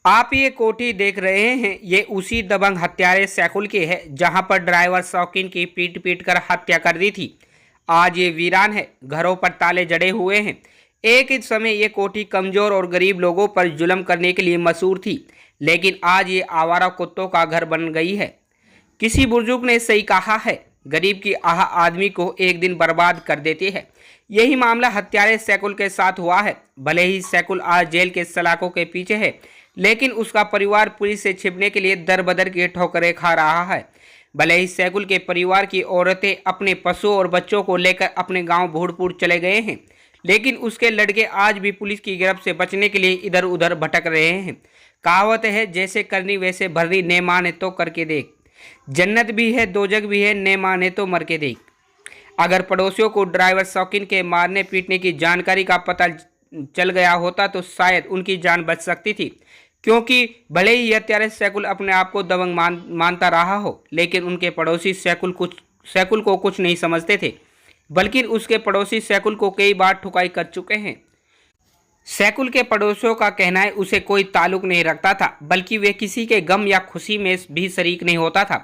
आप ये कोठी देख रहे हैं, ये उसी दबंग हत्यारे सैकुल की है जहां पर ड्राइवर शौकीन की पीट पीट कर हत्या कर दी थी। आज ये वीरान है, घरों पर ताले जड़े हुए हैं। एक ही समय ये कोठी कमजोर और गरीब लोगों पर जुल्म करने के लिए मशहूर थी, लेकिन आज ये आवारा कुत्तों का घर बन गई है। किसी बुजुर्ग ने सही कहा है, गरीब की आह आदमी को एक दिन बर्बाद कर देती है। यही मामला हत्यारे सैकुल के साथ हुआ है। भले ही सैकुल आज जेल के सलाखों के पीछे है, लेकिन उसका परिवार पुलिस से छिपने के लिए दर बदर की ठोकरें खा रहा है। भले ही सैकुल के परिवार की औरतें अपने पशुओं और बच्चों को लेकर अपने गांव भूड़पुर चले गए हैं, लेकिन उसके लड़के आज भी पुलिस की गिरफ्त से बचने के लिए इधर उधर भटक रहे हैं। कहावत है, जैसे करनी वैसे भरनी, ने माने तो करके देख। जन्नत भी है दोजख भी है, ने माने तो मर के देख। अगर पड़ोसियों को ड्राइवर शौकीन के मारने पीटने की जानकारी का पता चल गया होता तो शायद उनकी जान बच सकती थी, क्योंकि भले ही हत्यारे सैकुल अपने आप को दबंग मानता रहा हो, लेकिन उनके पड़ोसी सैकुल को कुछ नहीं समझते थे, बल्कि उसके पड़ोसी सैकुल को कई बार ठुकाई कर चुके हैं। सैकुल के पड़ोसियों का कहना है उसे कोई ताल्लुक नहीं रखता था, बल्कि वे किसी के गम या खुशी में भी शरीक नहीं होता था।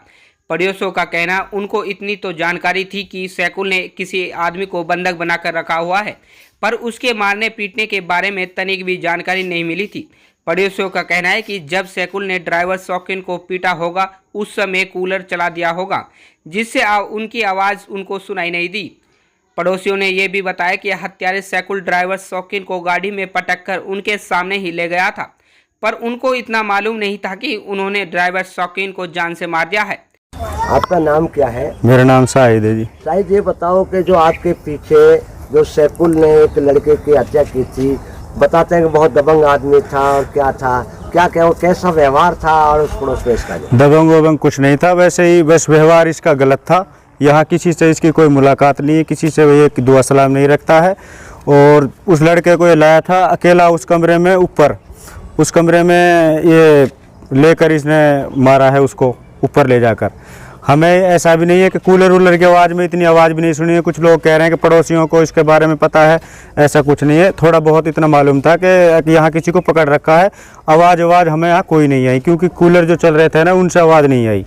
पड़ोसियों का कहना, उनको इतनी तो जानकारी थी कि सैकुल ने किसी आदमी को बंधक बनाकर रखा हुआ है, पर उसके मारने पीटने के बारे में तनिक भी जानकारी नहीं मिली थी। पड़ोसियों का कहना है कि जब सैकुल ने ड्राइवर शौकीन को पीटा होगा, उस समय कूलर चला दिया होगा, जिससे उनकी आवाज़ उनको सुनाई नहीं दी। पड़ोसियों ने यह भी बताया कि हत्यारे सैकुल ड्राइवर शौकीन को गाड़ी में पटक कर उनके सामने ही ले गया था, पर उनको इतना मालूम नहीं था कि उन्होंने ड्राइवर शौकीन को जान से मार दिया है। आपका नाम क्या है? मेरा नाम शाहिद है जी। शाहिद, ये बताओ कि जो आपके पीछे जो सैकुल ने एक लड़के की हत्या की थी, बताते हैं कि बहुत दबंग आदमी था, और क्या था, क्या क्या वो कैसा व्यवहार था, और उस पड़ोस में इसका दबंग वबंग कुछ नहीं था, वैसे ही बस व्यवहार इसका गलत था। यहाँ किसी से इसकी कोई मुलाकात नहीं है, किसी से ये दुआ सलाम नहीं रखता है। और उस लड़के को ये लाया था अकेला उस कमरे में, ऊपर उस कमरे में ये लेकर इसने मारा है उसको, ऊपर ले जाकर। हमें ऐसा भी नहीं है कि कूलर वूलर की आवाज़ में इतनी आवाज़ भी नहीं सुनी है। कुछ लोग कह रहे हैं कि पड़ोसियों को इसके बारे में पता है, ऐसा कुछ नहीं है। थोड़ा बहुत इतना मालूम था कि यहाँ किसी को पकड़ रखा है। आवाज़ हमें यहाँ कोई नहीं आई, क्योंकि कूलर जो चल रहे थे ना, उनसे आवाज़ नहीं आई।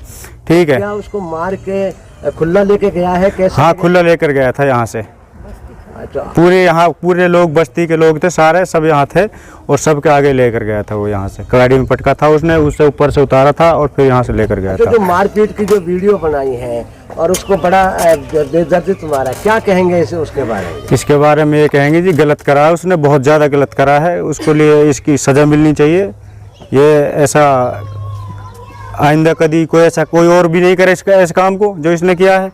ठीक है। क्या उसको मार के खुला लेके गया है? कैसे? हाँ, खुला लेकर गया था यहाँ से। अच्छा। पूरे लोग, बस्ती के लोग थे सारे, सब यहाँ थे, और सबके आगे लेकर गया था वो। यहाँ से गाड़ी में पटका था उसने, उससे ऊपर से उतारा था और फिर यहाँ से लेकर गया था। जो मारपीट की जो वीडियो बनाई है और उसको बड़ा बेदर्दित मारा, क्या कहेंगे इसे उसके बारे में? इसके बारे में ये कहेंगे जी, गलत करा है उसने, बहुत ज़्यादा गलत करा है। उसको लिए इसकी सज़ा मिलनी चाहिए। ये ऐसा आइंदा कभी कोई और भी नहीं करे इस काम को जो इसने किया है।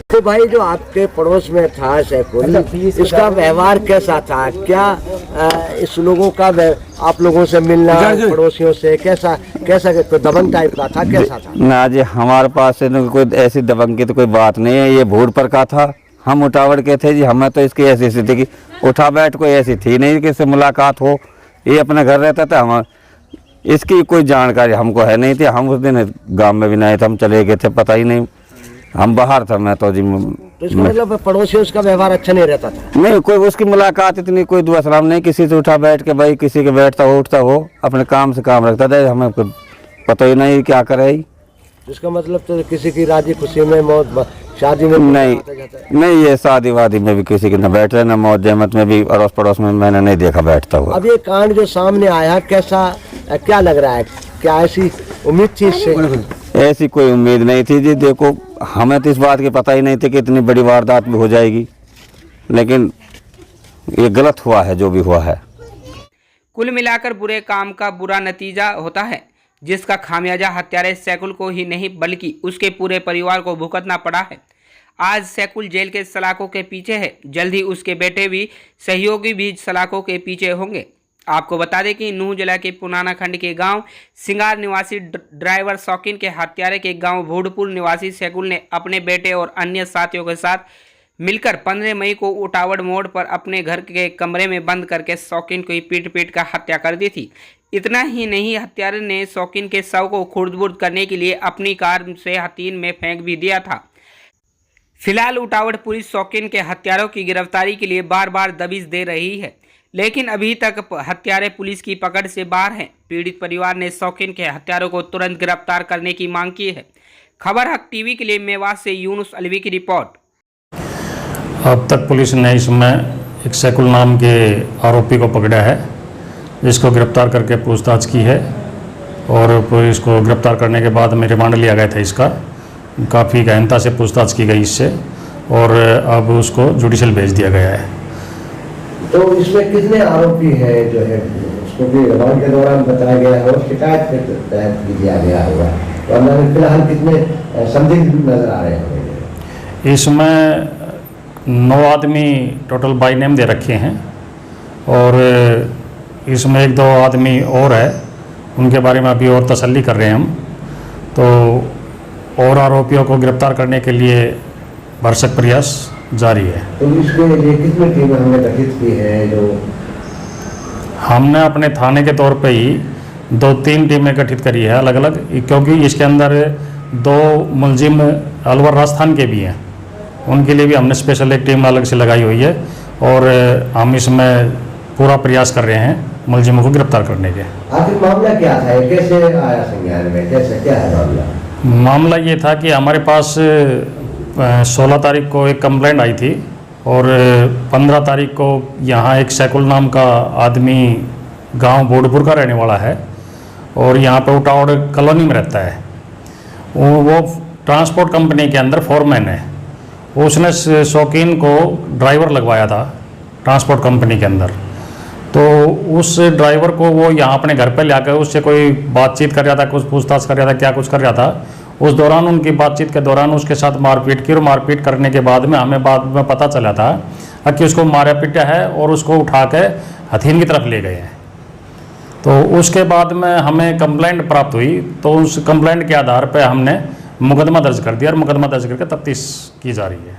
तो भाई, जो आपके पड़ोस में था सैकुल, इसका व्यवहार कैसा था? क्या इस लोगों का आप लोगों से मिलना, पड़ोसियों से कैसा कोई दबंग टाइप का था, कैसा था? ना जी, हमारे पास कोई ऐसी दबंग की तो कोई बात नहीं है। ये भूड़ पर का था, हम उठावड़ के थे जी। हमें तो इसकी ऐसी स्थिति की उठा बैठ कोई ऐसी थी नहीं कि इससे मुलाकात हो। ये अपने घर रहता था, हम इसकी कोई जानकारी हमको है नहीं थी। हम उस दिन गांव में भी नहीं थे, हम चले गए थे, पता ही नहीं, हम बाहर था। मैं तो जी, तो इसका मतलब पड़ोसी उसका व्यवहार अच्छा नहीं रहता था? नहीं, कोई उसकी मुलाकात इतनी कोई दुआ सलाम नहीं, किसी से उठा बैठ के भाई, किसी के बैठता हो उठता हो, अपने काम से काम रखता था। हमें पता ही नहीं क्या करे। इसका मतलब तो किसी की राजी खुशी में, मौत शादी में नहीं, ये शादी वादी में भी किसी के न बैठ रहे, न मौत जहमत में भी अड़ोस पड़ोस में मैंने नहीं देखा बैठता हुआ। अब ये कांड जो सामने आया, कैसा क्या लग रहा है? क्या ऐसी उम्मीद थी इससे? ऐसी कोई उम्मीद नहीं थी जी। देखो, हमें तो इस बात की पता ही नहीं थी कि इतनी बड़ी वारदात भी हो जाएगी, लेकिन ये गलत हुआ है जो भी हुआ है। कुल मिलाकर बुरे काम का बुरा नतीजा होता है, जिसका खामियाजा हत्यारे सैकुल को ही नहीं बल्कि उसके पूरे परिवार को भुगतना पड़ा है। आज सैकुल जेल के सलाखों के पीछे है, जल्द ही उसके बेटे भी, सहयोगी भी सलाखों के पीछे होंगे। आपको बता दें कि नूह जिला के पुराना खंड के गांव सिंगार निवासी ड्राइवर शौकीन के हत्यारे के गांव भूड़पुर निवासी सैकुल ने अपने बेटे और अन्य साथियों के साथ मिलकर 15 मई को उटावड़ मोड़ पर अपने घर के कमरे में बंद करके शौकीन को पीट पीट कर हत्या कर दी थी। इतना ही नहीं, हत्यारे ने शौकीन के शव को खुर्द-बुर्द करने के लिए अपनी कार से हथीन में फेंक भी दिया था। फिलहाल उटावड़ पुलिस शौकीन के हत्यारों की गिरफ्तारी के लिए बार बार दबिश दे रही है, लेकिन अभी तक हत्यारे पुलिस की पकड़ से बाहर हैं। पीड़ित परिवार ने शौकीन के हत्यारों को तुरंत गिरफ्तार करने की मांग की है। खबर हक टीवी के लिए मेवात से यूनुस अलवी की रिपोर्ट। अब तक पुलिस ने इसमें एक सैकुल नाम के आरोपी को पकड़ा है, जिसको गिरफ्तार करके पूछताछ की है और पुलिस को गिरफ्तार करने के बाद में रिमांड लिया गया था। इसका काफ़ी गहनता से पूछताछ की गई इससे और अब उसको जुडिशल भेज दिया गया है। तो इसमें कितने आरोपी हैं जो है उसको भी रिमांड के दौरान बताया गया है और शिकायत के तहत भी दिया गया होगा, वरना फिलहाल कितने संदिग्ध नजर आ रहे हैं? इसमें 9 आदमी टोटल बाई नेम दे रखे हैं और इसमें 1-2 आदमी और है, उनके बारे में अभी और तसल्ली कर रहे हैं हम। तो और आरोपियों को गिरफ्तार करने के लिए भरसक प्रयास जारी है। तो इसके लिए कितनी टीमें हमने गठित की है? जो हमने अपने थाने के तौर पे ही 2-3 टीमें गठित करी है अलग अलग, क्योंकि इसके अंदर 2 मुलजिम अलवर राजस्थान के भी हैं, उनके लिए भी हमने स्पेशल एक टीम अलग से लगाई हुई है और हम इसमें पूरा प्रयास कर रहे हैं मुलजिमों को गिरफ्तार करने के। आखिर मामला क्या था, कैसे आया संज्ञान में, कैसे क्या है मामला? मामला ये था कि हमारे पास 16 तारीख को एक कंप्लेंट आई थी और 15 तारीख को यहाँ एक सैकुल नाम का आदमी गांव बोडपुर का रहने वाला है और यहाँ पे उटावड़ कॉलोनी में रहता है। वो ट्रांसपोर्ट कंपनी के अंदर फोरमैन है। उसने शौकीन को ड्राइवर लगवाया था ट्रांसपोर्ट कंपनी के अंदर। तो उस ड्राइवर को वो यहाँ अपने घर पे ले आकर उससे कोई बातचीत कर रहा था, कुछ पूछताछ कर रहा था, क्या कुछ कर रहा था। उस दौरान उनकी बातचीत के दौरान उसके साथ मारपीट की और मारपीट करने के बाद में हमें बाद में पता चला था कि उसको मारा पीटा है और उसको उठा के हथीन की तरफ ले गए हैं। तो उसके बाद में हमें कंप्लेंट प्राप्त हुई, तो उस कंप्लेंट के आधार पर हमने मुकदमा दर्ज कर दिया और मुकदमा दर्ज करके तफ्तीश की जा रही है।